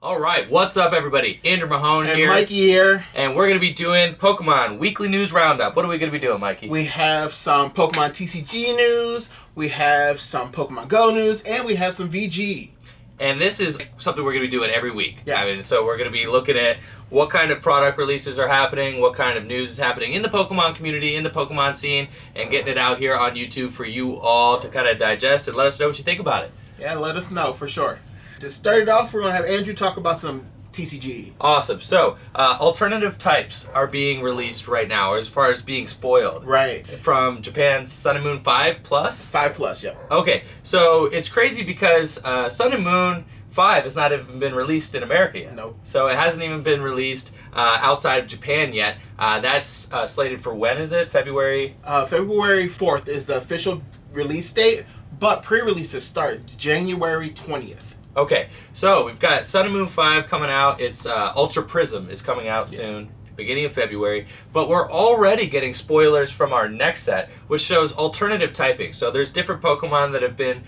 All right, what's up, everybody? Andrew Mahone And here. Mikey here. And we're going to be doing Pokemon Weekly News Roundup. What are we going to be doing, Mikey? We have some Pokemon TCG news, we have some Pokemon Go news, and we have some VG. And this is something we're going to be doing every week. Yeah. So we're going to be looking at what kind of product releases are happening, what kind of news is happening in the Pokemon community, in the Pokemon scene, and getting it out here on YouTube for you all to kind of digest and let us know what you think about it. Yeah, let us know for sure. To start it off, we're going to have Andrew talk about some TCG. Awesome. So, alternative types are being released right now as far as being spoiled. Right. From Japan's Sun and Moon 5 Plus? 5 Plus, yep. Okay, so it's crazy because Sun and Moon 5 has not even been released in America yet. Nope. So it hasn't even been released outside of Japan yet. That's slated for when is it? February? February 4th is the official release date, but pre-releases start January 20th. Okay, so we've got Sun and Moon 5 coming out. It's Ultra Prism is coming out soon, beginning of February. But we're already getting spoilers from our next set, which shows alternative typing. So there's different Pokemon that have been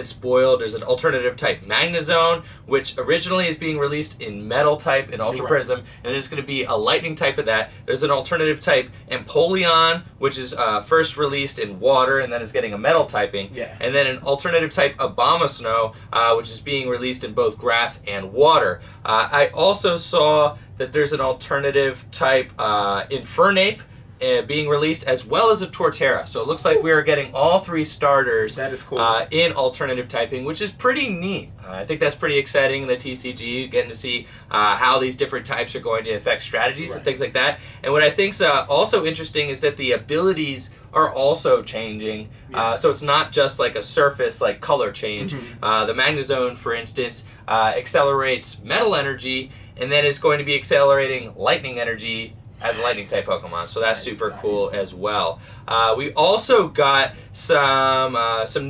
spoiled. There's an alternative type Magnezone, which originally is being released in Metal type in Ultra Prism, and it's going to be a Lightning type of that. There's an alternative type Empoleon, which is first released in Water, and then is getting a Metal typing. Yeah. And then an alternative type Abomasnow, which is being released in both Grass and Water. I also saw that there's an alternative type Infernape being released, as well as a Torterra. So it looks like we are getting all three starters That is cool. in alternative typing, which is pretty neat. I think that's pretty exciting in the TCG, getting to see how these different types are going to affect strategies and things like that. And what I think's also interesting is that the abilities are also changing. So it's not just like a surface like color change. The Magnezone, for instance, accelerates Metal Energy, and then is going to be accelerating Lightning Energy as a Lightning type Pokemon, so that's super cool as well. We also got some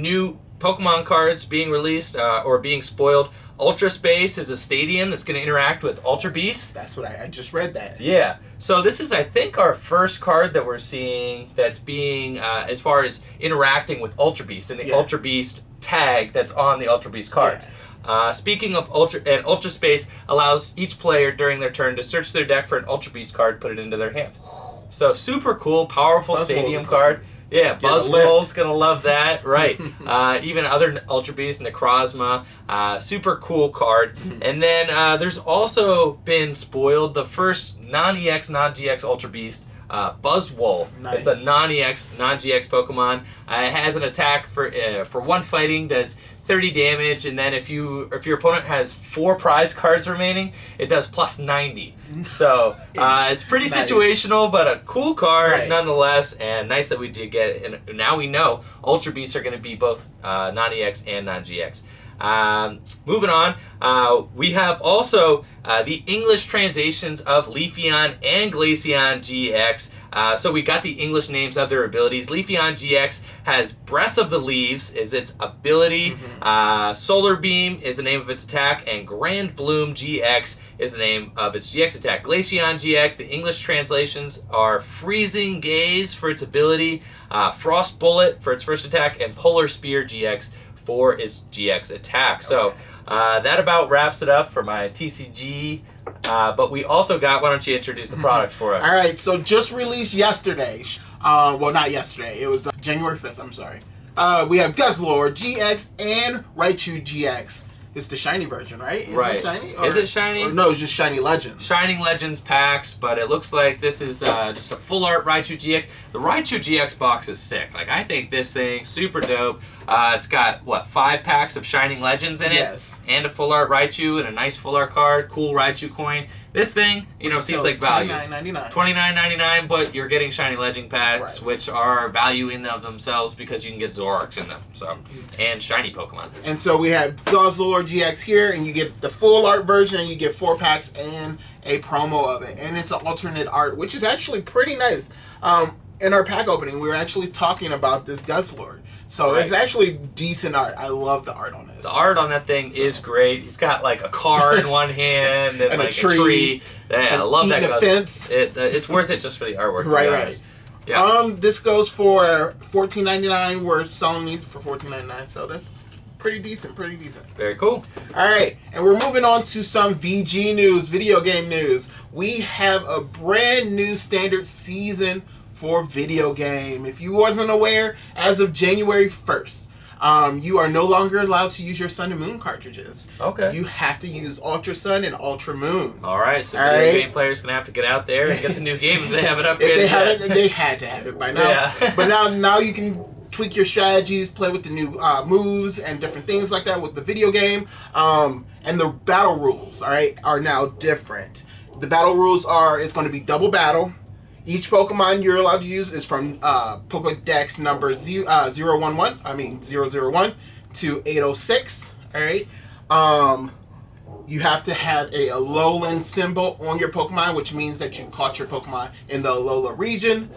new Pokemon cards being released or being spoiled. Ultra Space is a stadium that's going to interact with Ultra Beast. That's what I just read that. Yeah, so this is, I think, our first card that we're seeing that's being, as far as interacting with Ultra Beast, and the Ultra Beast tag that's on the Ultra Beast cards. Speaking of Ultra Space allows each player during their turn to search their deck for an Ultra Beast card, put it into their hand. So super cool, powerful stadium card. Yeah, Buzzwole's gonna love that, right? Even other Ultra Beast, Necrozma, super cool card. And then there's also been spoiled the first non-EX, non-GX Ultra Beast. Buzzwole. Nice. It's a non-EX, non-GX Pokemon. It has an attack for one fighting, does 30 damage, and then if your opponent has 4 prize cards remaining, it does plus 90. So it's pretty situational, but a cool card nonetheless, and nice that we did get it. And now we know Ultra Beasts are going to be both non-EX and non-GX. Moving on, we have also the English translations of Leafeon and Leafeon GX. So we got the English names of their abilities. Leafeon GX has Breath of the Leaves is its ability. Solar Beam is the name of its attack, and Grand Bloom GX is the name of its GX attack. Leafeon GX, the English translations are Freezing Gaze for its ability, Frost Bullet for its first attack, and Polar Spear GX for its GX attack. So that about wraps it up for my TCG. But we also got, why don't you introduce the product for us? All right, so just released yesterday. Well, not yesterday. It was January 5th, I'm sorry. We have Guzzlord GX and Raichu GX. It's the shiny version, right? Right. Is it shiny? Is it shiny? Or no, it's just Shiny Legends. Shining Legends packs, but it looks like this is just a full art Raichu GX. The Raichu GX box is sick. Like, I think this thing super dope. It's got, what, 5 packs of Shining Legends in it? Yes. And a full art Raichu and a nice full art card, cool Raichu coin. This thing, seems like value. $29.99. $29.99, but you're getting Shiny Legend packs, which are value in of themselves because you can get Zoroarks in them, so, and shiny Pokemon. And so we have Guzzlord GX here, and you get the full art version, and you get 4 packs and a promo of it, and it's an alternate art, which is actually pretty nice. In our pack opening, we were actually talking about this Guzzlord. So it's actually decent art. I love the art on this. The art on that thing is great. He's got like a car in one hand and like a tree. Yeah, I love that. A fence. It's worth it just for the artwork. Right. Yeah. This goes for $14.99. We're selling these for $14.99. So that's pretty decent, pretty decent. Very cool. All right, and we're moving on to some VG news, video game news. We have a brand new standard season for video game. If you wasn't aware, as of January 1st, you are no longer allowed to use your Sun and Moon cartridges. Okay. You have to use Ultra Sun and Ultra Moon. All right, so video game players going to have to get out there and get the new game if they haven't upgraded. If they haven't, they had to have it by now. Yeah. But now you can tweak your strategies, play with the new moves and different things like that with the video game. And the battle rules, all right, are now different. The battle rules are, it's going to be double battle. Each Pokemon you're allowed to use is from Pokedex number 001 to 806, all right? You have to have a Alolan symbol on your Pokemon, which means that you caught your Pokemon in the Alola region.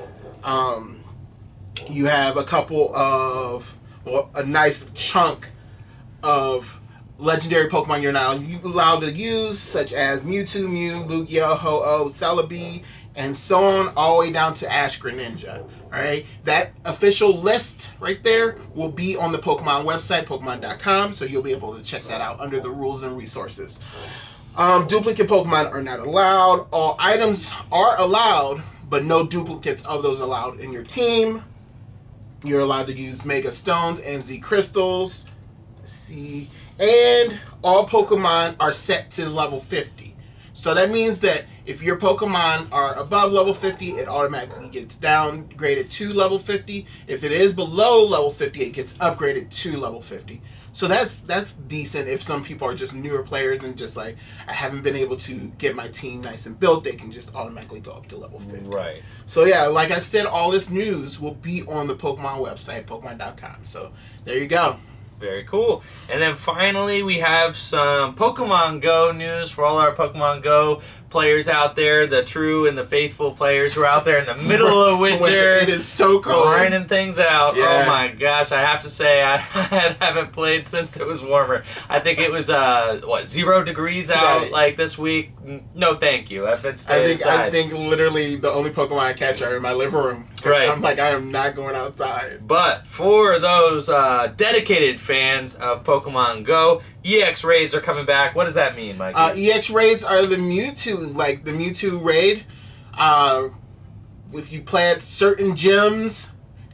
You have a couple of, a nice chunk of legendary Pokemon you're now allowed to use, such as Mewtwo, Mew, Lugia, Ho-Oh, Celebi, and so on, all the way down to Ash Greninja. Alright? That official list right there will be on the Pokemon website, Pokemon.com, so you'll be able to check that out under the rules and resources. Duplicate Pokemon are not allowed. All items are allowed, but no duplicates of those allowed in your team. You're allowed to use Mega Stones and Z Crystals. Let's see. And all Pokemon are set to level 50. So that means that if your Pokemon are above level 50, it automatically gets downgraded to level 50. If it is below level 50, it gets upgraded to level 50. So that's decent if some people are just newer players and just like, I haven't been able to get my team nice and built, they can just automatically go up to level 50. Right. So yeah, like I said, all this news will be on the Pokemon website, Pokemon.com. So there you go. Very cool. And then finally, we have some Pokemon Go news for all our Pokemon Go players out there, the true and the faithful players who are out there in the middle of winter. It is so cold. Grinding things out. Yeah. Oh my gosh, I have to say, I haven't played since it was warmer. I think it was, 0 degrees out like this week. No, thank you. I've been staying inside. I think literally the only Pokemon I catch are in my living room. Right. I'm like, I am not going outside. But for those dedicated fans of Pokemon Go, EX raids are coming back. What does that mean, Mike? EX raids are the Mewtwo, like the Mewtwo raid. If you play at certain gyms,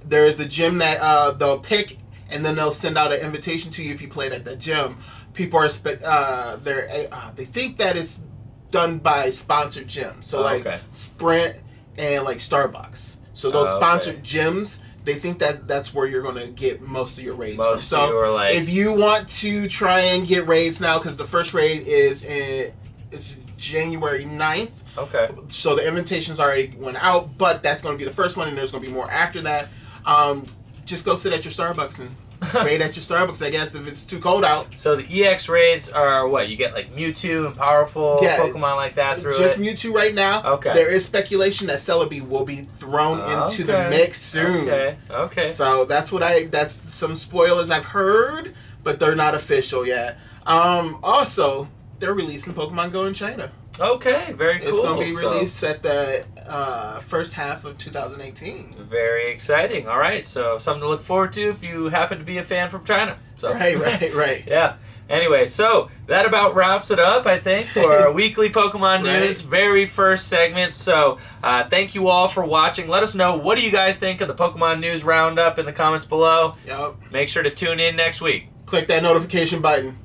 there's a gym that they'll pick, and then they'll send out an invitation to you if you played at that gym. People are they think that it's done by sponsored gyms, so like Sprint and like Starbucks. So those sponsored gyms, they think that that's where you're going to get most of your raids from. So if you want to try and get raids now, because the first raid it's January 9th. Okay. So the invitations already went out, but that's going to be the first one, and there's going to be more after that. Just go sit at your Starbucks and raid at your Starbucks, I guess, if it's too cold out. So the EX raids are what? You get like Mewtwo and powerful Pokemon like that through just Mewtwo right now. Okay. There is speculation that Celebi will be thrown into the mix soon. Okay. So that's some spoilers I've heard, but they're not official yet. Also, they're releasing Pokemon Go in China. Okay, very cool. It's going to be released at the first half of 2018. Very exciting. All right, so something to look forward to if you happen to be a fan from China. So. Right. Yeah. Anyway, so that about wraps it up, I think, for our weekly Pokemon news, very first segment. So thank you all for watching. Let us know, what do you guys think of the Pokemon news roundup in the comments below. Yep. Make sure to tune in next week. Click that notification button.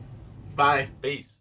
Bye. Peace.